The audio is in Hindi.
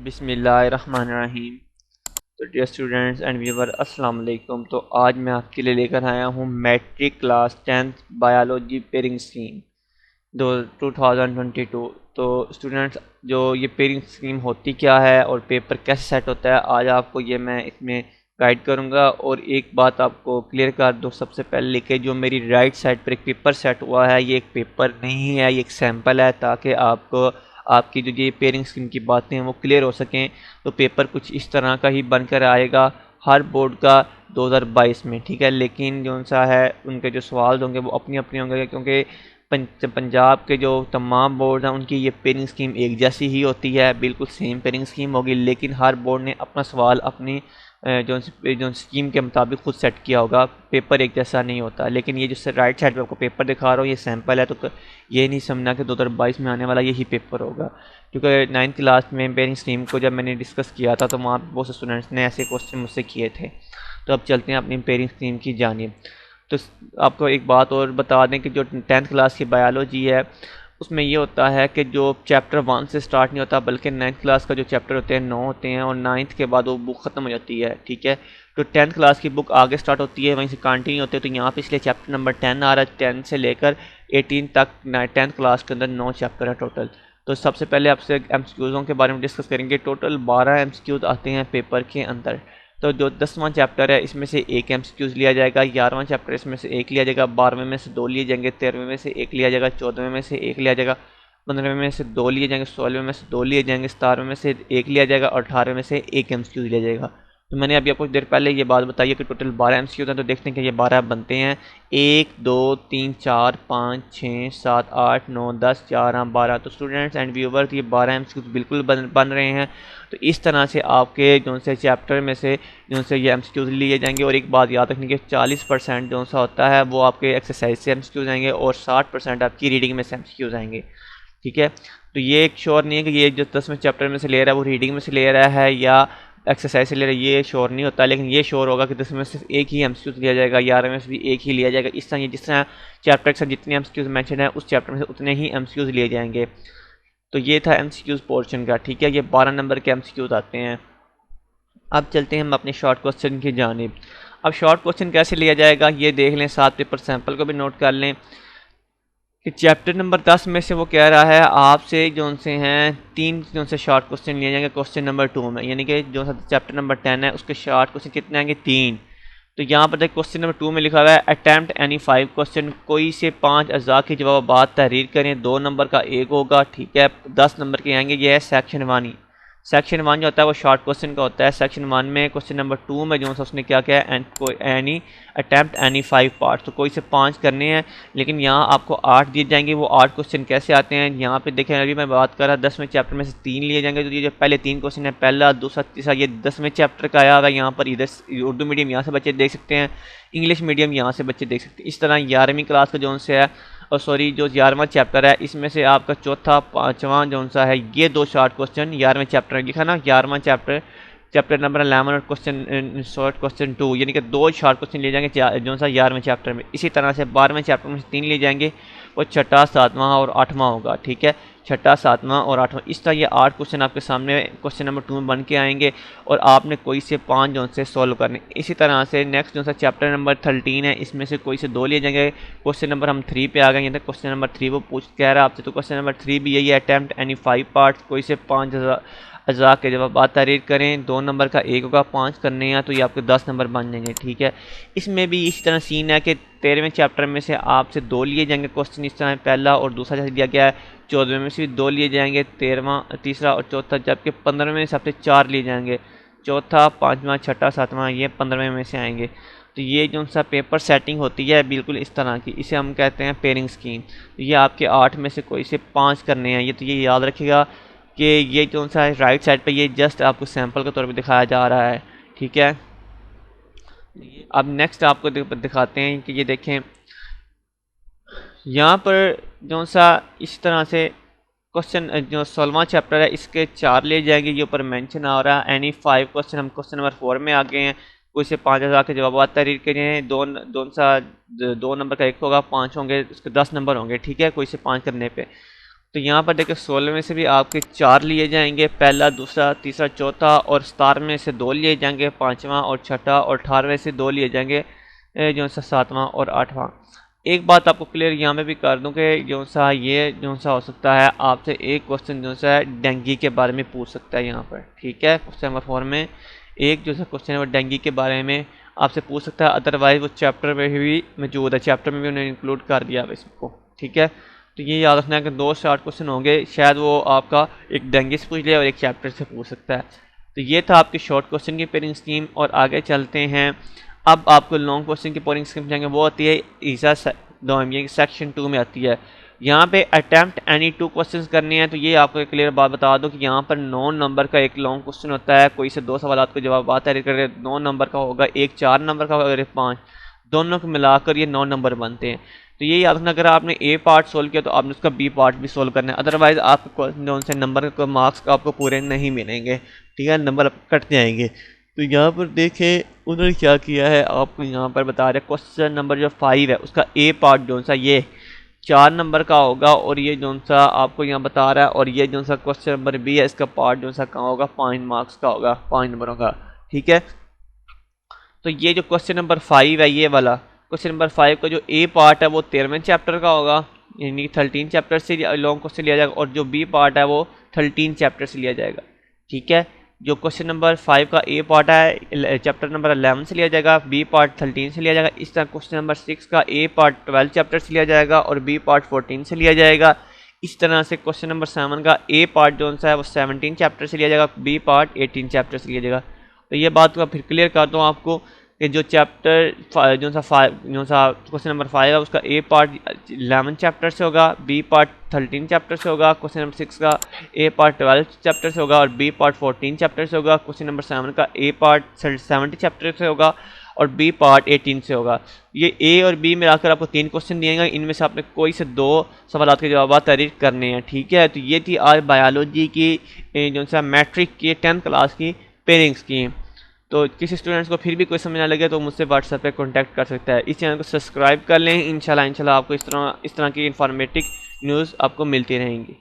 बिस्मिल्लाहिर्रहमानिर्रहीम। तो डियर स्टूडेंट्स एंड व्यूवर, अस्सलाम वालेकुम। तो आज मैं आपके लिए लेकर आया हूँ matric class 10th biology pairing scheme दो 2022। तो स्टूडेंट्स, जो ये पेयरिंग स्कीम होती क्या है और पेपर कैसे सेट होता है, आज आपको ये मैं इसमें गाइड करूँगा। और एक बात आपको क्लियर कर दूँ सबसे पहले कि जो मेरी राइट साइड पर एक पेपर सेट हुआ है, ये एक पेपर नहीं है, ये एक सैम्पल है, ताकि आपको आपकी जो ये पेयरिंग स्कीम की बातें हैं वो क्लियर हो सकें। तो पेपर कुछ इस तरह का ही बनकर आएगा हर बोर्ड का 2022 में, ठीक है। लेकिन जो सा है उनके जो सवाल होंगे वो अपनी अपनी होंगे, क्योंकि पंजाब के जो तमाम बोर्ड हैं उनकी ये पेयरिंग स्कीम एक जैसी ही होती है, बिल्कुल सेम पेयरिंग स्कीम होगी। लेकिन हर बोर्ड ने अपना सवाल अपनी जो स्कीम के मुताबिक खुद सेट किया होगा, पेपर एक जैसा नहीं होता। लेकिन ये जो राइट साइड पे आपको पेपर दिखा रहा हूँ, ये सैंपल है, तो ये नहीं समझना कि 2022 में आने वाला यही पेपर होगा। क्योंकि 9th क्लास में पेयरिंग स्कीम को जब मैंने डिस्कस किया था तो वहाँ पर बहुत से स्टूडेंट्स ने ऐसे क्वेश्चन मुझसे किए थे। तो अब चलते हैं अपनी पेयरिंग स्कीम की जानिब। तो आपको एक बात और बता दें कि जो 10th क्लास की बायोलॉजी है उसमें ये होता है कि जो चैप्टर 1 से स्टार्ट नहीं होता, बल्कि 9th क्लास का जो चैप्टर होते हैं 9 होते हैं, और 9th के बाद वो बुक ख़त्म हो जाती है, ठीक है। तो 10th क्लास की बुक आगे स्टार्ट होती है, वहीं से कंटिन्यू होते हैं। तो यहाँ पे इसलिए चैप्टर नंबर 10 आ रहा है। 10 से लेकर 18 तक 10th क्लास के अंदर 9 चैप्टर है टोटल। तो सबसे पहले आपसे एमसीक्यूज़ों के बारे में डिस्कस करेंगे। टोटल 12 एमसीक्यूज़ आते हैं पेपर के अंदर। तो जो 10वां चैप्टर है इसमें से एक एमसीक्यूज़ लिया जाएगा, 11वां चैप्टर इसमें से एक लिया जाएगा, 12वें में से 2 लिए जाएंगे, 13वें में से एक लिया जाएगा, 14वें में से एक लिया जाएगा, 15वें में से 2 लिए जाएंगे, 16वें में से 2 लिए जाएंगे, 17वें में से एक लिया जाएगा और 18वें में से एक एमसीक्यूज़ लिया जाएगा। तो मैंने अभी आपको कुछ देर पहले ये बात बताई है कि टोटल 12 एमसीक्यूज़ हैं। तो देखते हैं कि ये 12 बनते हैं। 1 2 3 4 5 6 7 8 9 10 11 12। तो स्टूडेंट्स एंड व्यूवर्स, ये 12 एमसीक्यूज़ बिल्कुल बन रहे हैं। तो इस तरह से आपके जो से चैप्टर में से जो से ये एमसीक्यूज़ लिए जाएंगे। और एक बात याद रखनी कि 40% जो सा होता है वो आपके एक्सरसाइज से एमसीक्यूज़ आएंगे और 60% आपकी रीडिंग में से एमसीक्यूज़ आएंगे, ठीक है। तो ये एक श्योर नहीं है कि ये जो 10वें चैप्टर में से ले रहा है वो रीडिंग में से ले रहा है या एक्सरसाइज से ले रहा है, ये श्योर नहीं होता। लेकिन ये श्योर होगा कि 10वें में सिर्फ एक ही एमसीक्यूज़ लिया जाएगा, 11वें में से भी एक ही लिया जाएगा। इस तरह जिस तरह चैप्टर के साथ जितने एमसीक्यूज़ मेंशन है उस चैप्टर में से उतने ही एमसीक्यूज़ लिए जाएंगे। तो ये था एमसीक्यूज़ पोर्शन का, ठीक है। ये 12 नंबर के एमसीक्यूज़ आते हैं। अब चलते हैं हम अपने शॉर्ट क्वेश्चन की जानिब। अब शॉर्ट क्वेश्चन कैसे लिया जाएगा ये देख लें, साथ पेपर सैंपल को भी नोट कर लें कि चैप्टर नंबर 10 में से वो कह रहा है आपसे जो से हैं 3 जो से शॉर्ट क्वेश्चन लिए जाएंगे क्वेश्चन नंबर 2 में, यानी कि जो चैप्टर नंबर 10 है उसके शॉर्ट क्वेश्चन कितने आएंगे, 3। तो यहाँ पर देखिए क्वेश्चन नंबर 2 में लिखा हुआ है अटैम्प्ट एनी 5 क्वेश्चन, कोई से 5 अज़ा के जवाब तहरीर करें, 2 नंबर का एक होगा, ठीक है। 10 नंबर के आएंगे। ये है सेक्शन 1। सेक्शन 1 जो होता है वो शॉर्ट क्वेश्चन का होता है। सेक्शन 1 में क्वेश्चन नंबर 2 में जो उसने क्या किया है, एनी अटैम्प्ट एनी 5 पार्ट्स, तो कोई से 5 करने हैं। लेकिन यहाँ आपको 8 दिए जाएंगे। वो 8 क्वेश्चन कैसे आते हैं यहाँ पे देखें। अभी मैं बात कर रहा 10वें चैप्टर में से 3 लिए जाएंगे। तो ये जो पहले 3 क्वेश्चन है, पहला दूसरा तीसरा, ये 10वें चैप्टर का आया हुआ है। यहाँ पर इधर उर्दू मीडियम यहाँ से बच्चे देख सकते हैं, इंग्लिश मीडियम यहाँ से बच्चे देख सकते हैं। इस तरह 11वीं क्लास का जो से है, और सॉरी जो 11वां चैप्टर है इसमें से आपका चौथा 5वां जो सा है, ये 2 शॉर्ट क्वेश्चन 11वें चैप्टर में लिखा ना, 11वां चैप्टर नंबर 11 और क्वेश्चन शॉर्ट क्वेश्चन 2, यानी कि 2 शॉर्ट क्वेश्चन लिए जाएंगे जो सा 11वें चैप्टर में। इसी तरह से 12वें चैप्टर में से 3 लिए जाएंगे, वो छठा 7वां और 8वां होगा, ठीक है। छठा 7वां और 8वां, इस तरह ये 8 क्वेश्चन आपके सामने क्वेश्चन नंबर 2 में बन के आएंगे और आपने कोई से 5 जो से सॉल्व करने। इसी तरह से नेक्स्ट जो सा चैप्टर नंबर 13 है, इसमें से कोई से 2 लिए जाएंगे। क्वेश्चन नंबर हम 3 पे आ गए हैं। क्वेश्चन नंबर 3 वो कह रहा है आपसे, तो क्वेश्चन नंबर 3 भी यही है, अटैम्प्ट एनी 5 पार्ट्स, कोई से 5 अज़ा के जवाब तहरीर करें, 2 नंबर का एक होगा, 5 करने हैं तो ये आपके 10 नंबर बन जाएंगे, ठीक है। इसमें भी इसी तरह सीन है कि 13वें चैप्टर में से आपसे 2 लिए जाएंगे क्वेश्चन, इस तरह पहला और दूसरा जैसे दिया गया है। 14वें में से भी 2 लिए जाएंगे, 13वां तीसरा और चौथा, जबकि 15वें में सबसे 4 लिए जाएंगे, चौथा 5वां 6ठा 7वां, ये 15वें में से आएंगे। तो ये जो सा पेपर सेटिंग होती है बिल्कुल इस तरह की, इसे हम कहते हैं पेयरिंग स्कीम। तो ये आपके 8 में से कोई से 5 करने हैं। ये तो ये याद रखिएगा कि ये जो सा है राइट साइड पे, ये जस्ट आपको सैंपल के तौर पे दिखाया जा रहा है, ठीक है। अब नेक्स्ट आपको दिखाते हैं कि ये देखें यहाँ पर जो सा इस तरह से क्वेश्चन जो 16वां चैप्टर है इसके 4 ले जाएंगे। ये ऊपर मेंशन आ रहा है एनी 5 क्वेश्चन। हम क्वेश्चन नंबर 4 में आ गए हैं। कोई से 5000 के जवाब तहरीर के हैं, 2 नंबर का एक होगा, 5 होंगे, उसके 10 नंबर होंगे, ठीक है, कोई से 5 करने पे। तो यहाँ पर देखिए 16 में से भी आपके 4 लिए जाएंगे, पहला, दूसरा, तीसरा, चौथा, और 17 में से 2 लिए जाएंगे, पाँचवा और छठा, और 18 से 2 लिए जाएंगे जो सा 7वां और 8वां। एक बात आपको क्लियर यहाँ पे भी कर दूं कि जो सा ये जो सा हो सकता है आपसे एक क्वेश्चन जो सा है डेंगू के बारे में पूछ सकता है यहाँ पर, ठीक है। क्वेश्चन नंबर 4 में एक जो सा क्वेश्चन है वो डेंगू के बारे में आपसे पूछ सकता है, अदरवाइज वो चैप्टर में भी मौजूद है, चैप्टर में भी उन्होंने इंक्लूड कर दिया है इसको, ठीक है। तो ये याद रखना है कि 2 शॉर्ट क्वेश्चन होंगे, शायद वो आपका एक डेंगू से पूछ लिया और एक चैप्टर से पूछ सकता है। तो ये था आपकी शॉर्ट क्वेश्चन की पेयरिंग स्कीम। और आगे चलते हैं, अब आपको लॉन्ग क्वेश्चन की पेयरिंग स्कीम जाएंगे, वो आती है ईसा दोमिया सेक्शन 2 में आती है। यहाँ पे अटैम्प्ट एनी 2 क्वेश्चंस करने हैं। तो ये आपको एक क्लियर बात बता दूं कि यहाँ पर 9 नंबर का एक लॉन्ग क्वेश्चन होता है, कोई से 2 सवाल को जवाब आता है, 9 नंबर का होगा, एक 4 नंबर का होगा और एक 5, दोनों को मिलाकर ये 9 नंबर बनते हैं। तो ये याद रखना, अगर आपने ए पार्ट सोल्व किया तो आपने उसका बी पार्ट भी सोल्व करना है, अदरवाइज आपको जो से नंबर को मार्क्स का आपको पूरे नहीं मिलेंगे, ठीक है, नंबर कट जाएंगे। तो यहाँ पर देखें उन्होंने क्या किया है, आपको यहाँ पर बता रहे क्वेश्चन नंबर जो 5 है उसका ए पार्ट जो सा ये 4 नंबर का होगा, और ये जो सा आपको यहाँ बता रहा है, और ये जो सा क्वेश्चन नंबर बी है इसका पार्ट जो सा कहाँ होगा, 5 मार्क्स का होगा, 5 नंबरों का, ठीक है। तो ये जो क्वेश्चन नंबर 5 है, ये वाला क्वेश्चन नंबर 5 का जो ए पार्ट है वो 13वें चैप्टर का होगा, यानी 13 चैप्टर से लॉन्ग क्वेश्चन लिया जाएगा, और जो बी पार्ट है वो 13 चैप्टर से लिया जाएगा, ठीक है। जो क्वेश्चन नंबर 5 का ए पार्ट है चैप्टर नंबर 11 से लिया जाएगा, बी पार्ट 13 से लिया जाएगा। इस तरह क्वेश्चन नंबर 6 का ए पार्ट 12 चैप्टर से लिया जाएगा और बी पार्ट 14 से लिया जाएगा। इस तरह से क्वेश्चन नंबर 7 का ए पार्ट जो सा है वो 17 चैप्टर से लिया जाएगा, बी पार्ट 18 चैप्टर से लिया जाएगा। तो ये बात को फिर क्लियर कर दूँ आपको कि जो चैप्टर जो सा क्वेश्चन नंबर 5 है उसका ए पार्ट 11 चैप्टर से होगा, बी पार्ट 13 चैप्टर से होगा, क्वेश्चन नंबर 6 का ए पार्ट 12 चैप्टर से होगा और बी पार्ट 14 चैप्टर से होगा, क्वेश्चन नंबर 7 का ए पार्ट 70 चैप्टर से होगा और बी पार्ट 18 से होगा। ये ए और बी मिलाकर आपको 3 क्वेश्चन दिए गए, इनमें से आपने कोई से 2 सवाल के जवाब तैयार करने हैं, ठीक है। तो ये थी आज बायोलॉजी की जो सा मैट्रिक की 10th क्लास की पेयरिंग स्कीम। तो किसी स्टूडेंट्स को फिर भी कोई समझ ना लगे तो मुझसे व्हाट्सएप पे कांटेक्ट कर सकता है। इस चैनल को सब्सक्राइब कर लें, इंशाल्लाह आपको इस तरह की इंफॉर्मेटिव न्यूज़ आपको मिलती रहेंगी।